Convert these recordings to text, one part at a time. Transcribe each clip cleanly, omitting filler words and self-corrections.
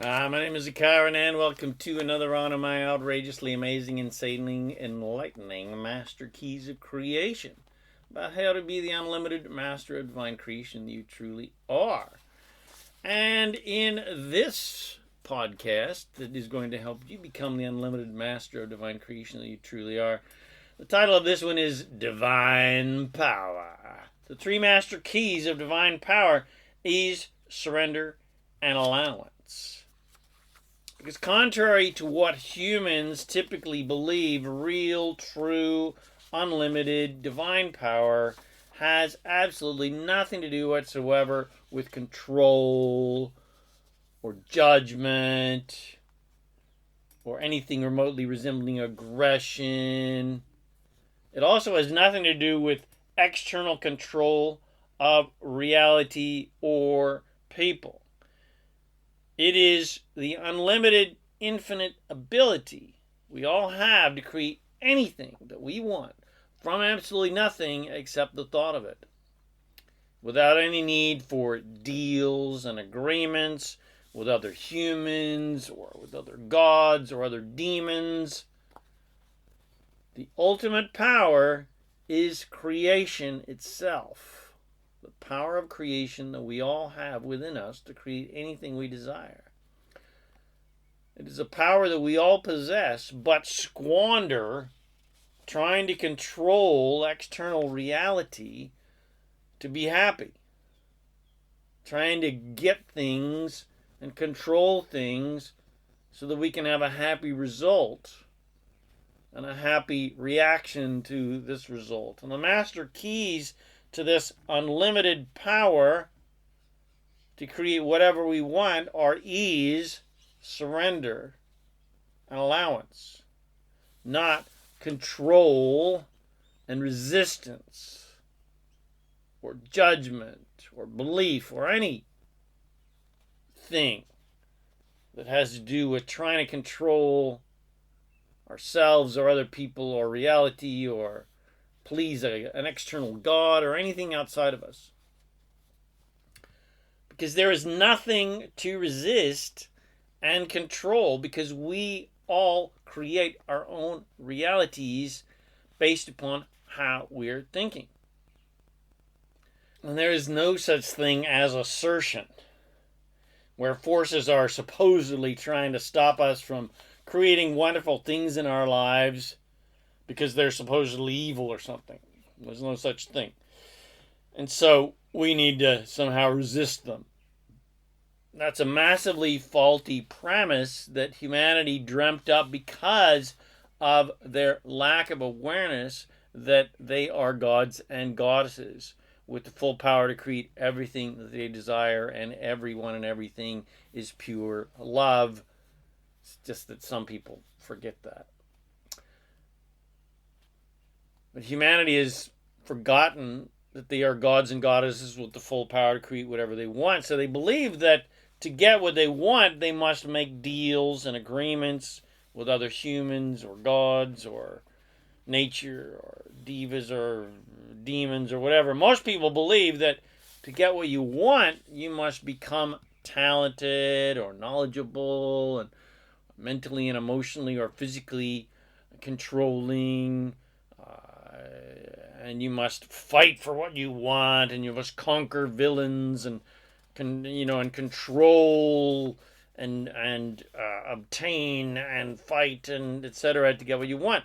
My name is Akaran, and welcome to another on of my outrageously amazing, insanely enlightening master keys of creation about how to be the unlimited master of divine creation you truly are. And in this podcast that is going to help you become the unlimited master of divine creation that you truly are, the title of this one is Divine Power. The three master keys of divine power: ease, surrender, and allowance. Because contrary to what humans typically believe, real, true, unlimited, divine power has absolutely nothing to do whatsoever with control or judgment or anything remotely resembling aggression. It also has nothing to do with external control of reality or people. It is the unlimited, infinite ability we all have to create anything that we want from absolutely nothing except the thought of it, without any need for deals and agreements with other humans or with other gods or other demons. The ultimate power is creation itself. The power of creation that we all have within us to create anything we desire. It is a power that we all possess, but squander trying to control external reality to be happy. Trying to get things and control things so that we can have a happy result and a happy reaction to this result. And the master keys to this unlimited power to create whatever we want are ease, surrender, and allowance. Not control and resistance or judgment or belief or anything that has to do with trying to control ourselves or other people or reality or please an external God or anything outside of us. Because there is nothing to resist and control, because we all create our own realities based upon how we're thinking. And there is no such thing as assertion, where forces are supposedly trying to stop us from creating wonderful things in our lives because they're supposedly evil or something. There's no such thing. And so we need to somehow resist them. That's a massively faulty premise that humanity dreamt up because of their lack of awareness that they are gods and goddesses with the full power to create everything that they desire, and everyone and everything is pure love. It's just that some people forget that. But humanity has forgotten that they are gods and goddesses with the full power to create whatever they want. So they believe that to get what they want, they must make deals and agreements with other humans or gods or nature or divas or demons or whatever. Most people believe that to get what you want, you must become talented or knowledgeable and mentally and emotionally or physically controlling, and you must fight for what you want, and you must conquer villains and control and obtain and fight and etc. to get what you want.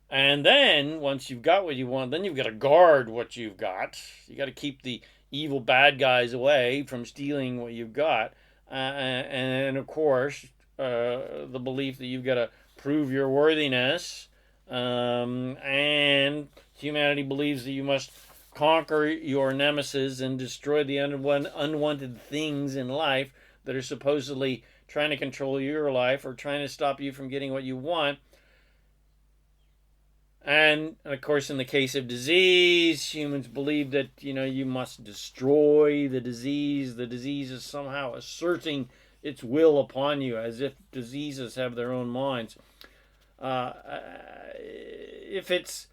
And then once you've got what you want, then you've got to guard what you've got. You got to keep the evil bad guys away from stealing what you've got, and of course the belief that you've got to prove your worthiness. And humanity believes that you must conquer your nemesis and destroy the unwanted things in life that are supposedly trying to control your life or trying to stop you from getting what you want. And of course, in the case of disease, humans believe that you must destroy the disease. The disease is somehow asserting its will upon you, as if diseases have their own minds. If it's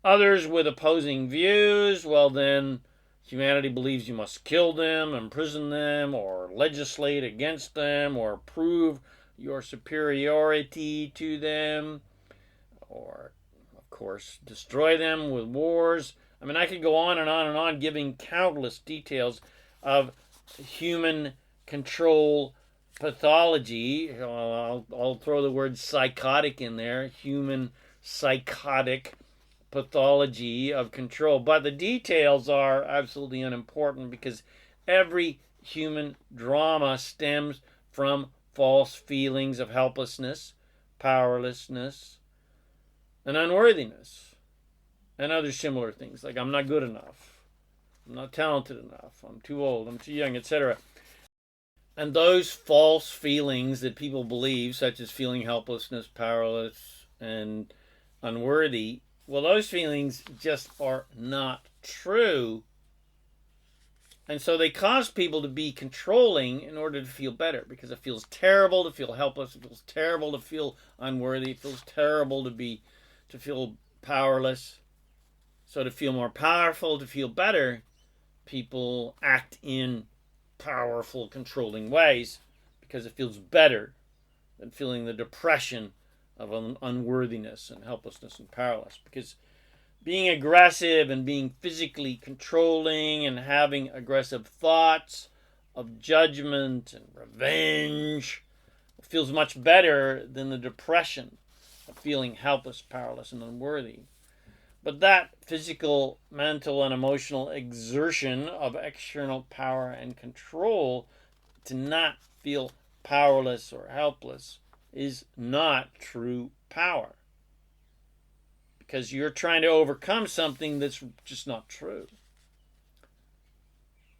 others with opposing views, well then Humanity believes you must kill them, imprison them, or legislate against them, or prove your superiority to them, or, of course, destroy them with wars. I mean, I could go on and on and on, giving countless details of human control pathology. I'll throw the word psychotic in there. Human psychotic pathology of control. But the details are absolutely unimportant because every human drama stems from false feelings of helplessness, powerlessness, and unworthiness, and other similar things like I'm not good enough, I'm not talented enough, I'm too old, I'm too young, etc. And those false feelings that people believe, such as feeling helplessness, powerless, and unworthy, well, those feelings just are not true. And so they cause people to be controlling in order to feel better, because it feels terrible to feel helpless, it feels terrible to feel unworthy, it feels terrible to feel powerless. So to feel more powerful, to feel better, people act in powerful, controlling ways because it feels better than feeling the depression of unworthiness and helplessness and powerless. Because being aggressive and being physically controlling and having aggressive thoughts of judgment and revenge feels much better than the depression of feeling helpless, powerless, and unworthy. But that physical, mental, and emotional exertion of external power and control to not feel powerless or helpless is not true power. Because you're trying to overcome something that's just not true.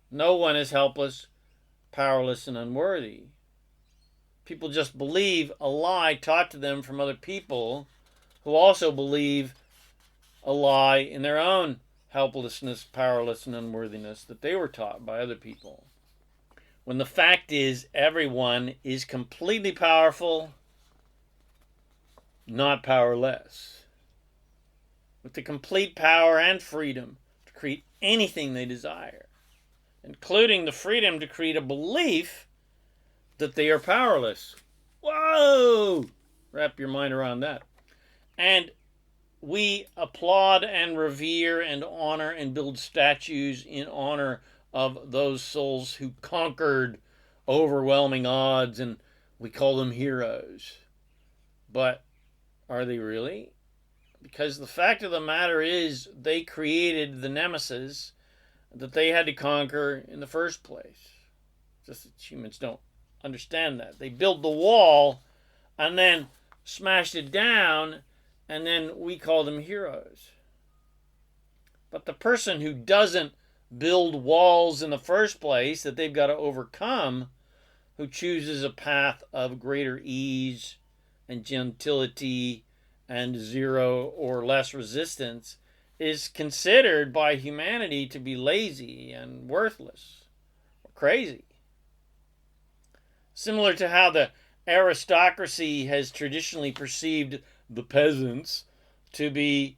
No one is helpless, powerless, and unworthy. People just believe a lie taught to them from other people who also believe a lie in their own helplessness, powerlessness, and unworthiness that they were taught by other people. When the fact is, everyone is completely powerful, not powerless, with the complete power and freedom to create anything they desire, including the freedom to create a belief that they are powerless. Whoa! Wrap your mind around that. And we applaud and revere and honor and build statues in honor of those souls who conquered overwhelming odds, and we call them heroes. But are they really? Because the fact of the matter is they created the nemesis that they had to conquer in the first place. Just that humans don't understand that. They built the wall and then smashed it down, and then we call them heroes. But the person who doesn't build walls in the first place that they've got to overcome, who chooses a path of greater ease and gentility and zero or less resistance, is considered by humanity to be lazy and worthless or crazy. Similar to how the aristocracy has traditionally perceived the peasants to be,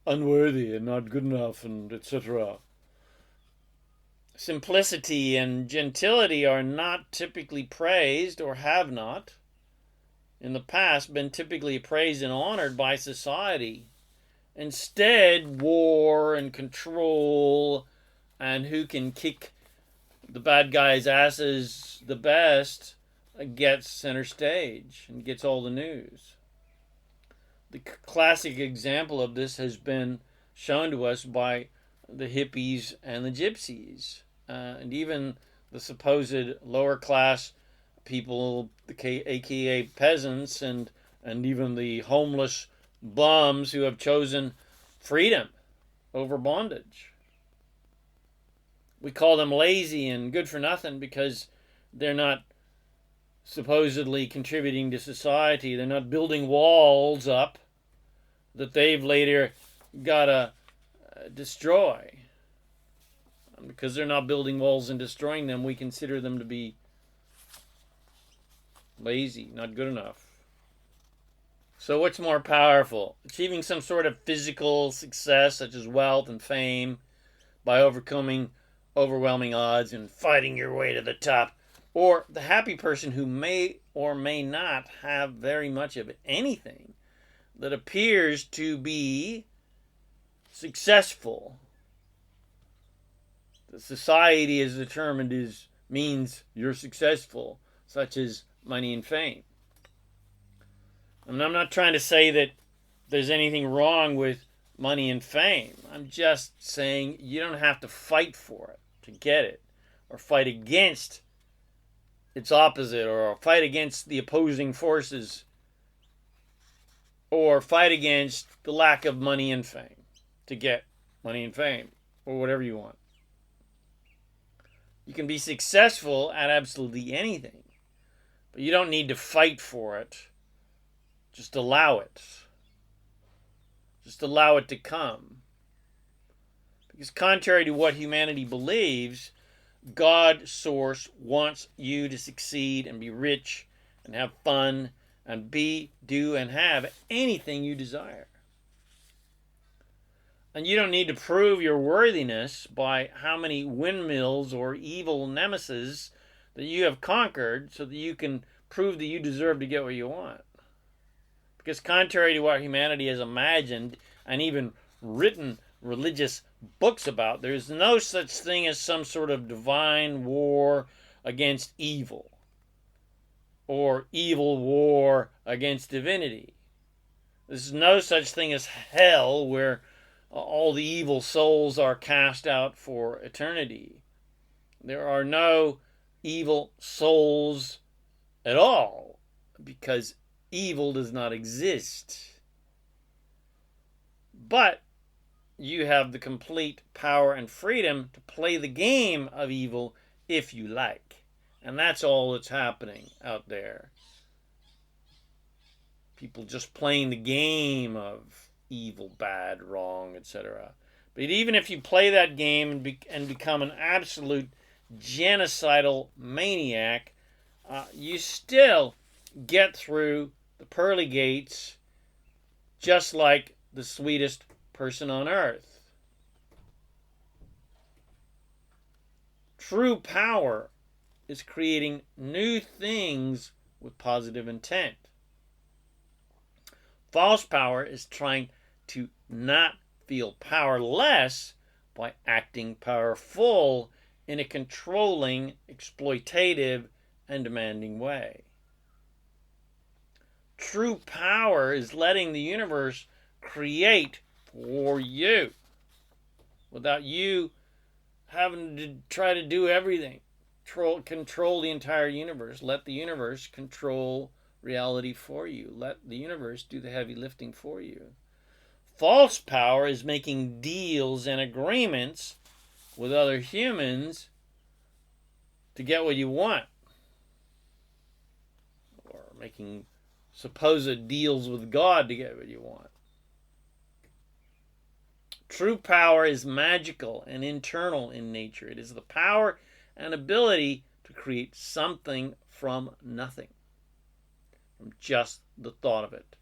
unworthy and not good enough, and etc. Simplicity and gentility are not typically praised, or have not, in the past, been typically praised and honored by society. Instead, war and control and who can kick the bad guys' asses the best gets center stage and gets all the news. The classic example of this has been shown to us by the hippies and the gypsies, and even the supposed lower class people, aka peasants, and even the homeless bums who have chosen freedom over bondage. We call them lazy and good for nothing because they're not supposedly contributing to society. They're not building walls up that they've later got to destroy. And because they're not building walls and destroying them, we consider them to be lazy, not good enough. So what's more powerful? Achieving some sort of physical success such as wealth and fame, by overcoming overwhelming odds and fighting your way to the top. Or the happy person who may or may not have very much of anything that appears to be successful. The society is determined means you're successful, such as money and fame. And I'm not trying to say that there's anything wrong with money and fame. I'm just saying you don't have to fight for it to get it, or fight against its opposite, or fight against the opposing forces, or fight against the lack of money and fame to get money and fame, or whatever you want. You can be successful at absolutely anything, but you don't need to fight for it. Just allow it. Just allow it to come. Because contrary to what humanity believes, God, Source, wants you to succeed and be rich and have fun and be, do, and have anything you desire. And you don't need to prove your worthiness by how many windmills or evil nemesis that you have conquered so that you can prove that you deserve to get what you want. Because contrary to what humanity has imagined and even written religious books about, there is no such thing as some sort of divine war against evil, or evil war against divinity. There's no such thing as hell, where all the evil souls are cast out for eternity. There are no evil souls at all, because evil does not exist. But you have the complete power and freedom to play the game of evil if you like. And that's all that's happening out there. People just playing the game of evil, bad, wrong, etc. But even if you play that game and become an absolute genocidal maniac, you still get through the pearly gates just like the sweetest person on earth. True power is creating new things with positive intent. False power is trying to not feel powerless by acting powerful in a controlling, exploitative, and demanding way. True power is letting the universe create for you without you having to try to do everything. Control the entire universe. Let the universe control reality for you. Let the universe do the heavy lifting for you. False power is making deals and agreements with other humans to get what you want, or making supposed deals with God to get what you want. True power is magical and internal in nature. It is the power and ability to create something from nothing, from just the thought of it.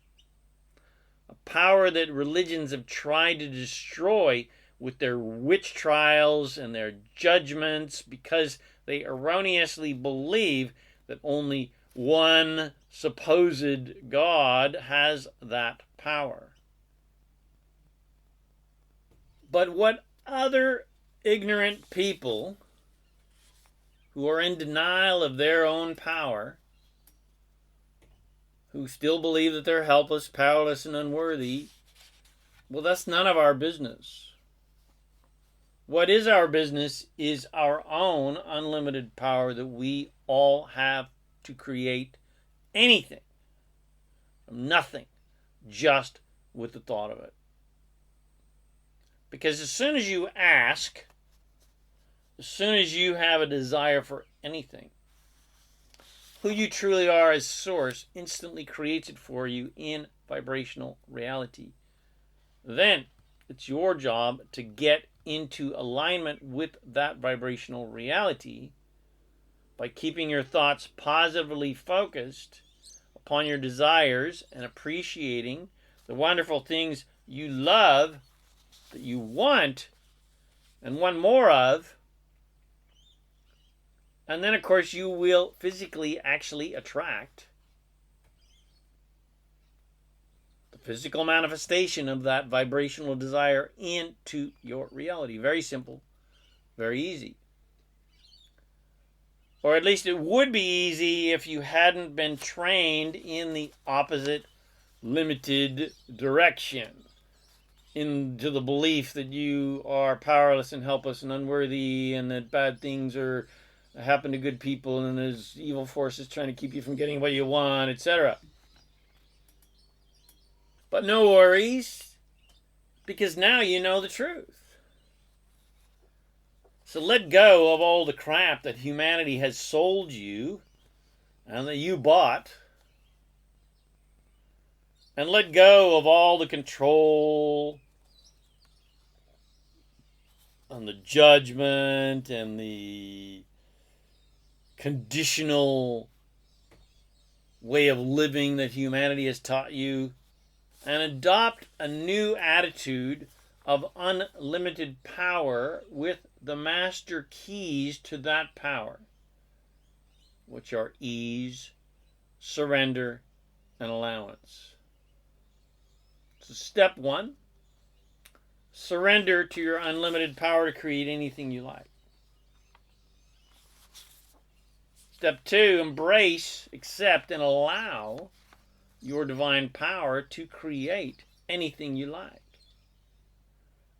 A power that religions have tried to destroy with their witch trials and their judgments, because they erroneously believe that only one supposed God has that power. But what other ignorant people who are in denial of their own power, who still believe that they're helpless, powerless, and unworthy, well, that's none of our business. What is our business is our own unlimited power that we all have to create anything from nothing, just with the thought of it. Because as soon as you ask, as soon as you have a desire for anything, who you truly are as Source instantly creates it for you in vibrational reality. Then it's your job to get into alignment with that vibrational reality by keeping your thoughts positively focused upon your desires and appreciating the wonderful things you love, that you want, and want more of. And then, of course, you will physically actually attract the physical manifestation of that vibrational desire into your reality. Very simple, very easy. Or at least it would be easy if you hadn't been trained in the opposite limited direction, into the belief that you are powerless and helpless and unworthy, and that bad things happen to good people, and there's evil forces trying to keep you from getting what you want, etc. But no worries, because now you know the truth. So let go of all the crap that humanity has sold you and that you bought. And let go of all the control and the judgment and the conditional way of living that humanity has taught you, and adopt a new attitude of unlimited power with the master keys to that power, which are ease, surrender, and allowance. So step 1, surrender to your unlimited power to create anything you like. Step 2, embrace, accept, and allow your divine power to create anything you like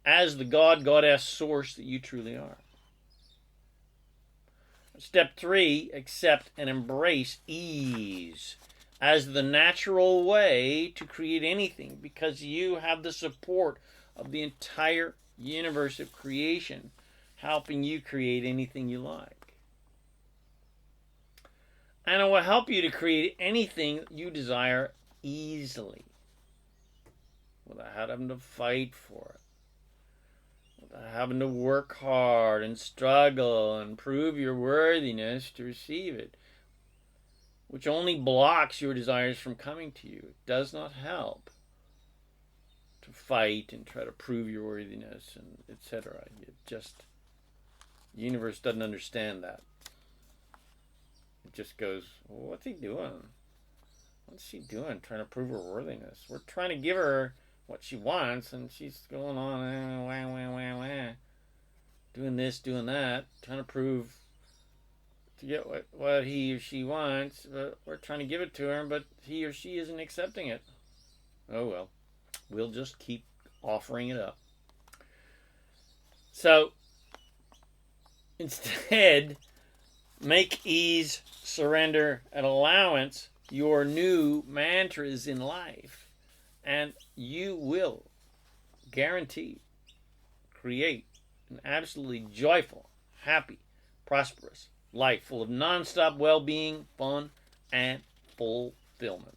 as the God, Goddess source that you truly are. Step 3, accept and embrace ease as the natural way to create anything, because you have the support of the entire universe of creation helping you create anything you like. And it will help you to create anything you desire easily, without having to fight for it, without having to work hard and struggle and prove your worthiness to receive it, which only blocks your desires from coming to you. It does not help to fight and try to prove your worthiness, and etc. The universe doesn't understand that. It just goes, well, what's he doing? What's she doing? Trying to prove her worthiness. We're trying to give her what she wants, and she's going on, wah, wah, wah, wah, doing this, doing that, trying to prove to get what he or she wants. But we're trying to give it to her, but he or she isn't accepting it. Oh well, we'll just keep offering it up. So instead, make ease, surrender, and allowance your new mantras in life, and you will guarantee create an absolutely joyful, happy, prosperous life full of non-stop well-being, fun, and fulfillment.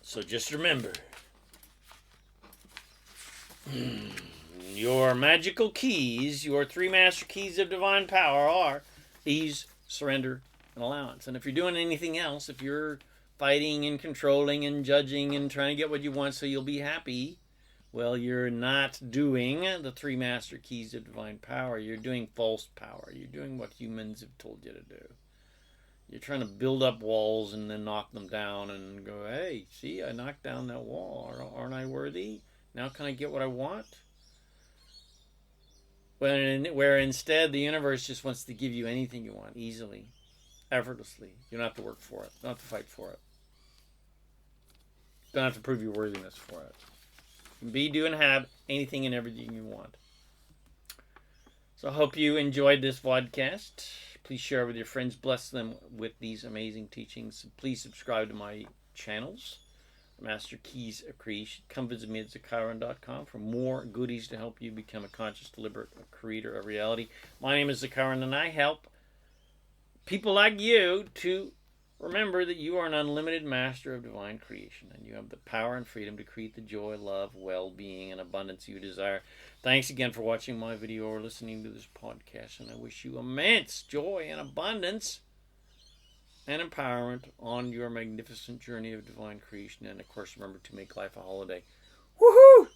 So just remember, your magical keys, your 3 master keys of divine power are ease, surrender, and allowance. And if you're doing anything else, if you're fighting and controlling and judging and trying to get what you want so you'll be happy, well, you're not doing the 3 master keys of divine power. You're doing false power. You're doing what humans have told you to do. You're trying to build up walls and then knock them down and go, hey, see, I knocked down that wall. Aren't I worthy? Now can I get what I want? Where instead the universe just wants to give you anything you want, easily, effortlessly. You don't have to work for it. You don't have to fight for it. You don't have to prove your worthiness for it. You can be, do, and have anything and everything you want. So I hope you enjoyed this podcast. Please share with your friends. Bless them with these amazing teachings. Please subscribe to my channels, Master Keys of Creation. Come visit me at Zakaran.com for more goodies to help you become a conscious, deliberate creator of reality. My name is Zakaran, and I help people like you to remember that you are an unlimited master of divine creation, and you have the power and freedom to create the joy, love, well-being, and abundance you desire. Thanks again for watching my video or listening to this podcast, and I wish you immense joy and abundance and empowerment on your magnificent journey of divine creation. And of course, remember to make life a holiday. Woohoo!